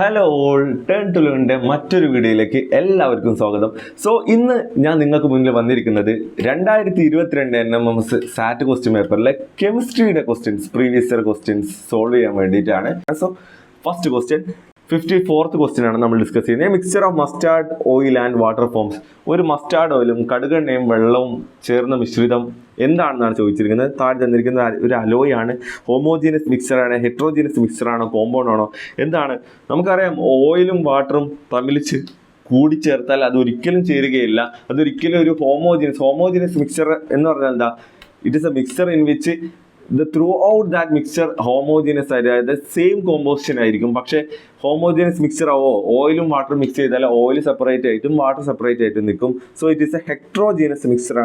Hello all, turn to ലേണിന്റെ മറ്റൊരു വീഡിയോയിലേക്ക് എല്ലാവർക്കും സ്വാഗതം. ഇന്ന് ഞാൻ നിങ്ങൾക്ക് മുന്നിൽ വന്നിരിക്കുന്നത് 2022 NMMS സാറ്റ് ക്വസ്റ്റ്യൻ പേപ്പറിലെ കെമിസ്ട്രിയുടെ പ്രീവിയസ് ഇയർ ക്വസ്റ്റ്യൻസ് സോൾവ് ചെയ്യാൻ വേണ്ടിയിട്ടാണ്. ഫസ്റ്റ് ക്വസ്റ്റ്യൻ 54th ക്വസ്റ്റ്യൻ ആണ് നമ്മൾ ഡിസ്കസ് ചെയ്യുന്നത്. Mixture of mustard oil and water forms. ഒരു മസ്റ്റാർഡ് ഓയിലും കടുകെണ്ണയും വെള്ളവും ചേർന്ന മിശ്രിതം എന്താണെന്നാണ് ചോദിച്ചിരിക്കുന്നത്. താഴെ തന്നിരിക്കുന്ന ഒരു അലോയ് ആണ്, ഹോമോജീനസ് മിക്സ്ചറാണ്, ഹെട്രോജീനസ് മിക്സ്ചറാണോ, കോമ്പൗണ്ട് ആണോ, എന്താണ്? നമുക്കറിയാം ഓയിലും വാട്ടറും തമ്മിൽ കൂടിച്ചേർത്താൽ അതൊരിക്കലും ചേരുകയില്ല. അതൊരിക്കലും ഒരു ഹോമോജീനസ് മിക്സ്ചർ എന്ന് പറഞ്ഞാൽ എന്താ? It is A mixture in which through out that mixture homogeneous ആയിട്ട്, അതായത് സെയിം കോമ്പോസിഷൻ ആയിരിക്കും. പക്ഷേ ഹോമോജീനസ് മിക്സ്ചർ ഓയിലും വാട്ടറും മിക്സ് ചെയ്താൽ ഓയിൽ സെപ്പറേറ്റ് ആയിട്ടും വാട്ടർ സെപ്പറേറ്റ് ആയിട്ടും നിൽക്കും. So it is a heterogeneous mixture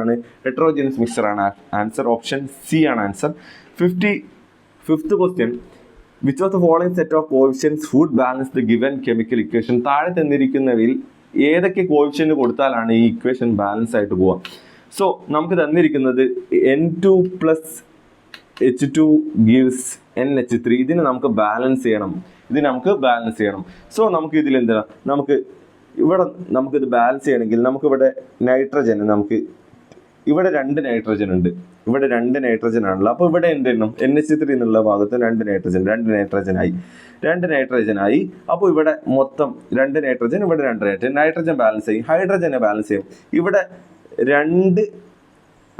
ആണ് ആൻസർ. ഓപ്ഷൻ സി ആണ് answer. 55th question, which of the following set of coefficients would balance the given chemical equation. താഴെ തന്നിരിക്കുന്നവയിൽ ഏതൊക്കെ കോഎഫിഷ്യന്റ് കൊടുത്താലാണ് ഈ ഇക്വേഷൻ ബാലൻസ് ആയിട്ട് പോവുക? സോ നമുക്ക് തന്നിരിക്കുന്നത് N2 + H2 gives NH3. ഇതിനെ നമുക്ക് ബാലൻസ് ചെയ്യണം. സോ നമുക്ക് ഇതിൽ എന്താ, നമുക്കിത് ബാലൻസ് ചെയ്യണമെങ്കിൽ നമുക്കിവിടെ നൈട്രജൻ, ഇവിടെ രണ്ട് നൈട്രജൻ ഉണ്ട്, ഇവിടെ രണ്ട് നൈട്രജൻ ആണല്ലോ. അപ്പോൾ ഇവിടെ എന്ത് ചെയ്യണം? NH3 എന്നുള്ള ഭാഗത്ത് രണ്ട് നൈട്രജൻ ആയി. അപ്പോൾ ഇവിടെ മൊത്തം രണ്ട് നൈട്രജൻ, ഇവിടെ രണ്ട് നൈട്രജൻ ബാലൻസ് ചെയ്യും. ഹൈഡ്രജനെ ബാലൻസ് ചെയ്യും. ഇവിടെ രണ്ട്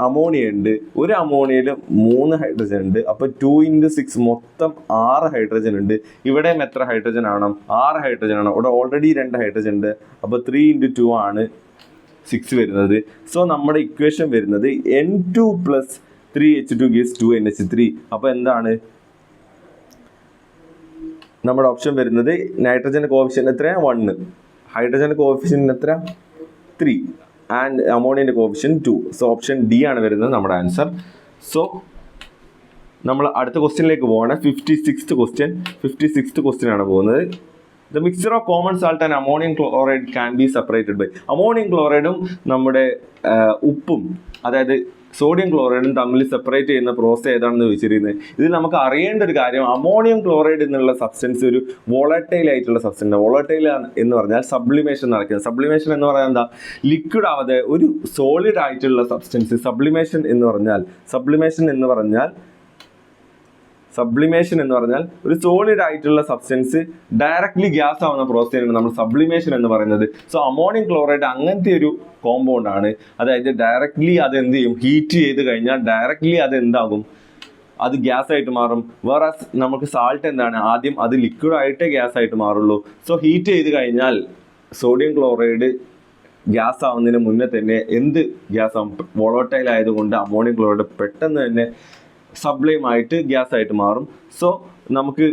അമോണിയ ഉണ്ട്, ഒരു അമോണിയയിൽ 3 ഹൈഡ്രജൻ ഉണ്ട്. അപ്പോൾ 2 × 6 മൊത്തം 6 ഹൈഡ്രജൻ ഉണ്ട്. ഇവിടെയും എത്ര ഹൈഡ്രജൻ ആണ്? 6 ഹൈഡ്രജൻ ആണ്. ഇവിടെ ഓൾറെഡി 2 ഹൈഡ്രജൻ ഉണ്ട്. അപ്പോൾ 3 × 2 ആണ് 6 വരുന്നത്. സോ നമ്മുടെ ഇക്വേഷൻ വരുന്നത് N2 + 3H2 gives 2NH3. അപ്പോൾ എന്താണ് നമ്മുടെ ഓപ്ഷൻ വരുന്നത്? നൈട്രജന്റെ കോഎഫിഷ്യന്റ് എത്രയാണ്? 1. ഹൈഡ്രജന്റെ കോഎഫിഷ്യന്റ് എത്ര? 3. ആൻഡ് അമോണിയന്റെ കോഎഫിഷ്യന്റ് 2. സോ ഓപ്ഷൻ ഡി ആണ് വരുന്നത് നമ്മുടെ ആൻസർ. സോ നമ്മൾ അടുത്ത ക്വസ്റ്റ്യനിലേക്ക് പോവാണ്. 56th ക്വസ്റ്റ്യൻ ആണ് പോകുന്നത്. The mixture of common salt and ammonium chloride can be separated by. Ammonium ക്ലോറൈഡും നമ്മുടെ ഉപ്പും, അതായത് സോഡിയം ക്ലോറൈഡും തമ്മിൽ സെപ്പറേറ്റ് ചെയ്യുന്ന പ്രോസസ് ഏതാണെന്ന് ചോദിച്ചിരിക്കുന്നത്. ഇതിൽ നമുക്ക് അറിയേണ്ട ഒരു കാര്യം, അമോണിയം ക്ലോറൈഡ് എന്നുള്ള സബ്സ്റ്റൻസ് ഒരു വോളറ്റൈൽ ആയിട്ടുള്ള സബ്സ്റ്റൻസ്. വോളറ്റൈൽ എന്ന് പറഞ്ഞാൽ സബ്ലിമേഷൻ നടക്കുന്നത്. സബ്ലിമേഷൻ എന്ന് പറഞ്ഞാൽ എന്താ? ലിക്വിഡ് ആവാതെ ഒരു സോളിഡ് ആയിട്ടുള്ള സബ്സ്റ്റൻസ്. സബ്ലിമേഷൻ എന്ന് പറഞ്ഞാൽ ഒരു സോളിഡ് ആയിട്ടുള്ള സബ്സ്റ്റൻസ് ഡയറക്ട്ലി ഗ്യാസ് ആവുന്ന പ്രോസസ്സിനാണ് നമ്മൾ സബ്ലിമേഷൻ എന്ന് പറയുന്നത്. സോ അമോണിയം ക്ലോറൈഡ് അങ്ങനത്തെ ഒരു കോമ്പൗണ്ട് ആണ്. അതായത് ഡയറക്ട്ലി അത് എന്ത് ചെയ്യും? ഹീറ്റ് ചെയ്ത് കഴിഞ്ഞാൽ ഡയറക്ട്ലി അത് എന്താകും? അത് ഗ്യാസ് ആയിട്ട് മാറും. വേറെ നമുക്ക് സാൾട്ട് എന്താണ്? ആദ്യം അത് ലിക്വിഡ് ആയിട്ടേ ഗ്യാസ് ആയിട്ട് മാറുള്ളൂ. സോ ഹീറ്റ് ചെയ്ത് കഴിഞ്ഞാൽ സോഡിയം ക്ലോറൈഡ് ഗ്യാസ് ആവുന്നതിന് മുന്നേ തന്നെ എന്ത് ഗ്യാസ് ആവും? വോളറ്റൈൽ ആയതുകൊണ്ട് അമോണിയം ക്ലോറൈഡ് പെട്ടെന്ന് തന്നെ സബ്ലൈം ആയിട്ട് ഗ്യാസ് ആയിട്ട് മാറും. സോ നമുക്ക്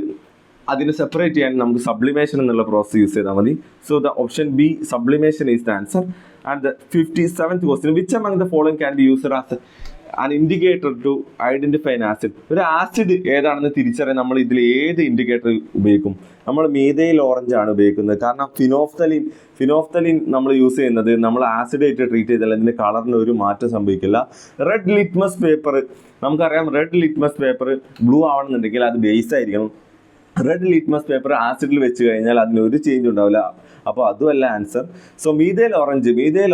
അതിനെ സെപ്പറേറ്റ് ചെയ്യാൻ നമുക്ക് സബ്ലിമേഷൻ എന്നുള്ള പ്രോസസ് യൂസ് ചെയ്താൽ മതി. So the option B, sublimation is the answer. And the 57th question, which among the following can be used as an indicator to identify an acid. ഒരു acid ഏതാണെന്ന് തിരിച്ചറിയാൻ നമ്മൾ ഇതിൽ ഏത് ഇൻഡിക്കേറ്റർ ഉപയോഗിക്കും? നമ്മൾ മീഥൈൽ ഓറഞ്ച് ആണ് ഉപയോഗിക്കുന്നത്. കാരണം ഫിനോഫ്തലിൻ നമ്മൾ യൂസ് ചെയ്യുന്നത് നമ്മൾ ആസിഡ് ആയിട്ട് ട്രീറ്റ് ചെയ്താൽ അതിൻ്റെ കളറിന് ഒരു മാറ്റം സംഭവിക്കില്ല. റെഡ് ലിറ്റ്മസ് പേപ്പർ, നമുക്കറിയാം റെഡ് ലിറ്റ്മസ് പേപ്പർ ബ്ലൂ ആവണമെന്നുണ്ടെങ്കിൽ അത് ബേസ് ആയിരിക്കണം. റെഡ് ലിറ്റ്മസ് പേപ്പർ ആസിഡിൽ വെച്ച് കഴിഞ്ഞാൽ അതിനൊരു ചേഞ്ച് ഉണ്ടാവില്ല. അപ്പോൾ അതുമല്ല ആൻസർ. സോ മീഥൈൽ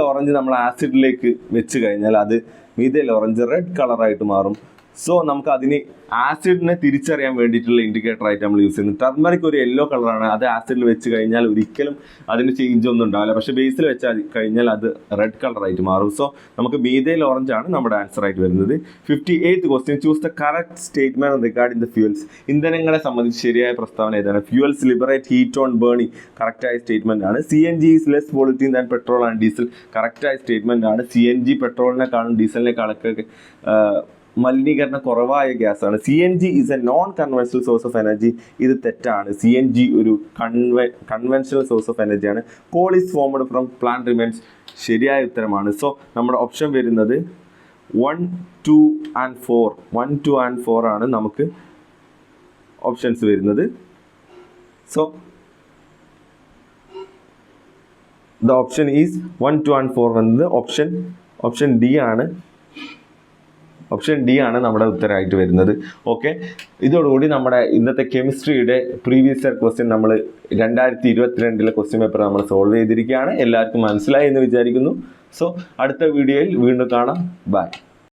ഓറഞ്ച് നമ്മൾ ആസിഡിലേക്ക് വെച്ച് കഴിഞ്ഞാൽ അത് മീഥൈൽ ഓറഞ്ച് റെഡ് കളറായിട്ട് മാറും. സോ നമുക്ക് അതിന് ആസിഡിനെ തിരിച്ചറിയാൻ വേണ്ടിയിട്ടുള്ള ഇൻഡിക്കേറ്റർ ആയിട്ട് നമ്മൾ യൂസ് ചെയ്യുന്നത്. ടർമറിക് ഒരു യെല്ലോ കളറാണ്, അത് ആസിഡിൽ വെച്ച് കഴിഞ്ഞാൽ ഒരിക്കലും അതിന് ചേഞ്ച് ഒന്നും ഉണ്ടാവില്ല. പക്ഷേ ബേസിൽ വെച്ചാൽ കഴിഞ്ഞാൽ അത് റെഡ് കളറായിട്ട് മാറും. സോ നമുക്ക് മീഥൈൽ ഓറഞ്ച് ആണ് നമ്മുടെ ആൻസർ ആയിട്ട് വരുന്നത്. 58th question, choose the correct statement regarding the fuels. ഇന്ധനങ്ങളെ സംബന്ധിച്ച് ശരിയായ പ്രസ്താവന ഏതാണ്? Fuels liberate heat on burning, കറക്റ്റായ സ്റ്റേറ്റ്മെന്റ് ആണ്. CNG is less polluting than petrol and diesel, കറക്റ്റായ സ്റ്റേറ്റ്മെന്റ് ആണ്. CNG പെട്രോളിനെക്കാളും ഡീസലിനെക്കാളൊക്കെ മലിനീകരണം കുറവായ ഗ്യാസ് ആണ്. CNG is a non conventional source of energy, ഇത് തെറ്റാണ്. CNG ഒരു കൺവെൻഷണൽ സോഴ്സ് ഓഫ് എനർജിയാണ്. Coal is formed from plant remains, ശരിയായ ഉത്തരമാണ്. സോ നമ്മുടെ ഓപ്ഷൻ വരുന്നത് 1, 2 and 4 ആണ് നമുക്ക് ഓപ്ഷൻസ് വരുന്നത്. So the option is 1, 2 and 4 വന്നത് ഓപ്ഷൻ ഡി ആണ് ഓപ്ഷൻ ഡി ആണ് നമ്മുടെ ഉത്തരമായിട്ട് വരുന്നത്. ഓക്കെ, ഇതോടുകൂടി നമ്മുടെ ഇന്നത്തെ കെമിസ്ട്രിയുടെ പ്രീവിയസ് ഇയർ ക്വസ്റ്റ്യൻ നമ്മൾ 2022 ക്വസ്റ്റ്യൻ പേപ്പർ നമ്മൾ സോൾവ് ചെയ്തിരിക്കുകയാണ്. എല്ലാവർക്കും മനസ്സിലായി എന്ന് വിചാരിക്കുന്നു. സോ അടുത്ത വീഡിയോയിൽ വീണ്ടും കാണാം. ബൈ.